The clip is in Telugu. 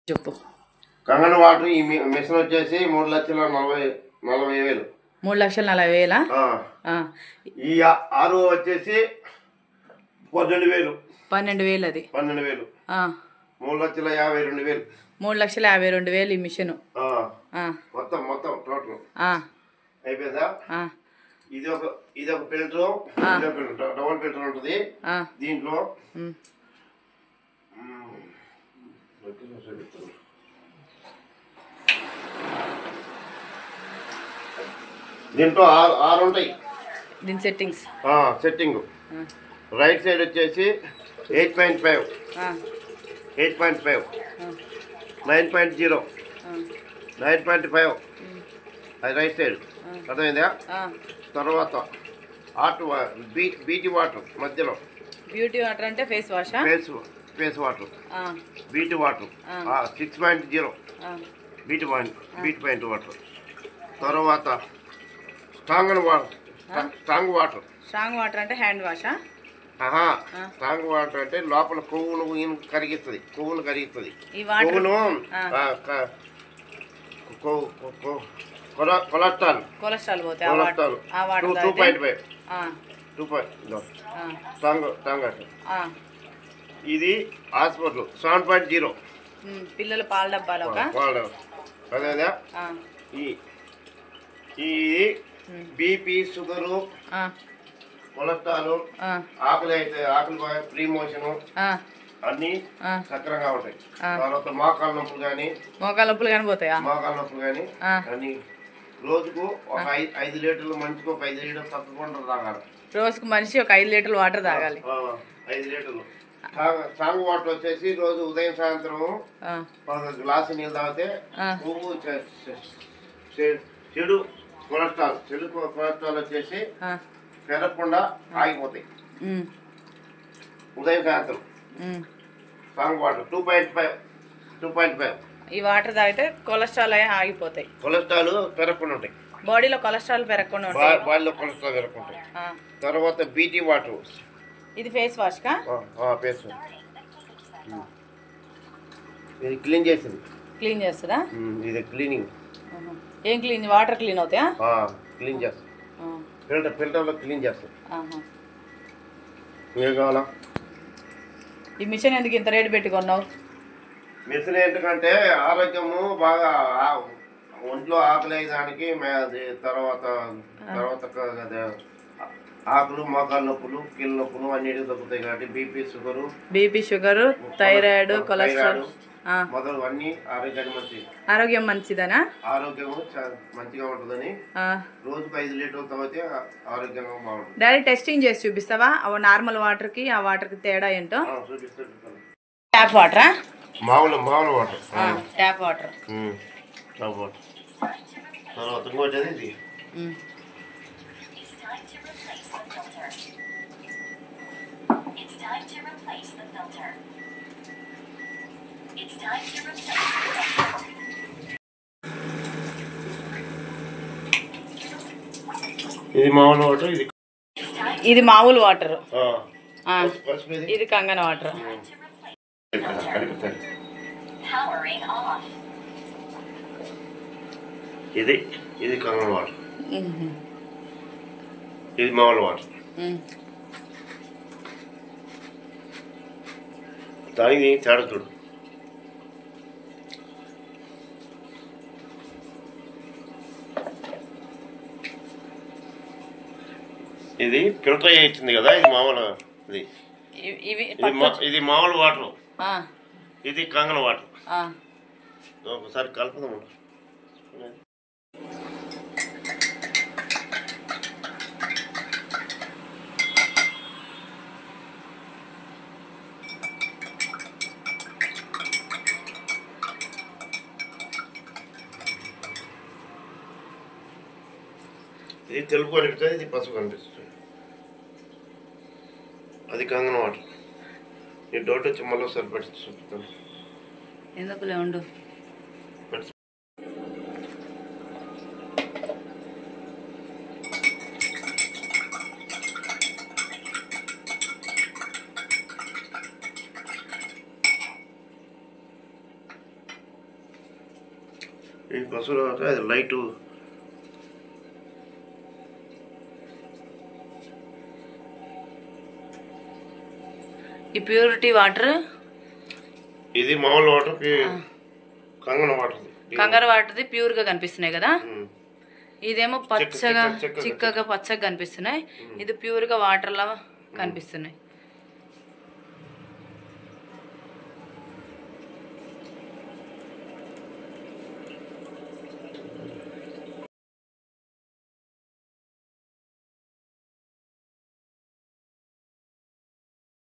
చెప్పు. కంగన వాటర్ ఈ మిషన్ వచ్చేసి 3,40,000. 3,40,000. ఈ ఆరు వచ్చేసి 12,000. 12,000 అది. 12,000. 3,52,000. 3,52,000 ఈ మిషన్. మొత్తం టోటల్ అయిపోయిందా? ఇది ఒక ఫిల్టర్, డబుల్ ఫిల్టర్ ఉంటుంది దీంట్లో. దీంట్లో ఆరు ఉంటాయి. దీని సెట్టింగ్ రైట్ సైడ్ వచ్చేసి 8.5, 8.5, 9.0, 9.5 అది రైట్ సైడ్. అర్థమైందా? తర్వాత బీటీ వాటర్ మధ్యలో. బ్యూటీ వాటర్ అంటే face wash, face water. BT water 6.0 BT point water. తర్వాత స్ట్రాంగ్ వాటర్ అంటే హ్యాండ్ వాష్. స్ట్రాంగ్ వాటర్ అంటే లోపల కొవ్వును కరిగిస్తుంది. కొవ్వును కొలెస్ట్రాల్ పోతాయి. 2.5 స్ట్రాంగ్ వాటర్. ఇది హాస్పిటల్ 7.0 పిల్లల పాల డబ్బాలు. అదేదా? ఈ బీపీ, షుగరు, కొలెస్ట్రాల్, ఆకలి ఫ్రీ మోషన్ అన్ని సక్రంగా ఉంటాయి. తర్వాత మోకాల నొప్పులు కానీ పోతాయా? మోకాల నొప్పులు కానీ అన్ని రోజుకు ఒక 5 లీటర్లు, మనిషికి ఒక 5 లీటర్లు తప్పకుండా తాగాలి. రోజుకు మనిషి ఒక 5 లీటర్లు వాటర్ తాగాలి. 5 లీటర్లు. స్ట్రాంగ్ వాటర్ వచ్చేసి రోజు ఉదయం సాయంత్రం గ్లాసు నీళ్ళు తాగితే పువ్వు చెడు కొలెస్ట్రాల్ వచ్చేసి పెరగకుండా ఆగిపోతాయి. ఉదయం సాయంత్రం స్ట్రాంగ్ వాటర్ 2.5 ఈ వాటర్ తాగితే కొలెస్ట్రాల్ ఆగిపోతాయి. కొలెస్ట్రాల్ పెరగకుండా ఉంటాయి. బాడీలో కొలెస్ట్రాల్ పెరగకుండా ఉంటాయి. తర్వాత బీటీ వాటర్. ఇది ఫేస్ వాష్ కా? Face wash. ఇది క్లీన్ చేస్తుందా? ఇది క్లీనింగ్. ఏం క్లీన్? వాటర్ క్లీన్ అవుతాయా? క్లీన్ చేస్తుంది. ఫిల్టర్లో క్లీన్ చేస్తుంది. ఏం కావాలా? ఈ మిషన్ ఎందుకు ఇంత రేటు పెట్టి కొన్నావు? మిషన్ ఎందుకంటే ఆరోగ్యము బాగా ఒంట్లో ఆకలి అయ్యేదానికి. తర్వాత ఆకులు, మోకాల నొప్పులు, కీళ్ళ నొప్పులు అన్నిటికీ తగ్గుతాయి కాబట్టి బీపీ, షుగరు, థైరాయిడ్, కొలెస్ట్రాల్ మొదలు అన్ని ఆరోగ్యం మంచిదనా? ఆరోగ్యం మంచిగా ఉంటుందని రోజుకు 5 లీటర్లు తాగితే ఆరోగ్యంగా బాగుంటుంది. డైరెక్ట్ టెస్టింగ్ చేసి చూపిస్తావా? నార్మల్ వాటర్ కి ఆ వాటర్ కి తేడా ఏంటో? ట్యాప్ వాటరా? మామూలు వాటర్. Tap water. తర్వాత ఇంకోటి ఇది మామూలు వాటర్. ఇది మామూలు వాటర్. ఇది కంగన వాటర్. ఇది కంగన వాటర్. ఇది మామూలు వాటర్. దానికి తేడా చూడు. ఇది ఫిల్టర్ అయ్యింది కదా. ఇది మామూలు ఇది మామూలు వాటర్. ఇది కంగన వాటర్. ఒకసారి కలుపుదాం. ఇది తెలుపు కనిపిస్తుంది, ఇది పసుపు కనిపిస్తుంది. అది కంగన వాటర్. ఈ డౌట్ వచ్చి మళ్ళీ ఒకసారి చూపుతాను. ఎందుకులే ఉండు. ఈ పసుపు వాటర్ అది లైట్. ఈ ప్యూరిటీ వాటర్, ఇది మామూలు వాటర్, కంగారు వాటర్ది ప్యూర్ గా కనిపిస్తున్నాయి కదా. ఇదేమో పచ్చగా చిక్కగా పచ్చగా కనిపిస్తున్నాయి. ఇది ప్యూర్ గా వాటర్ లా కనిపిస్తున్నాయి.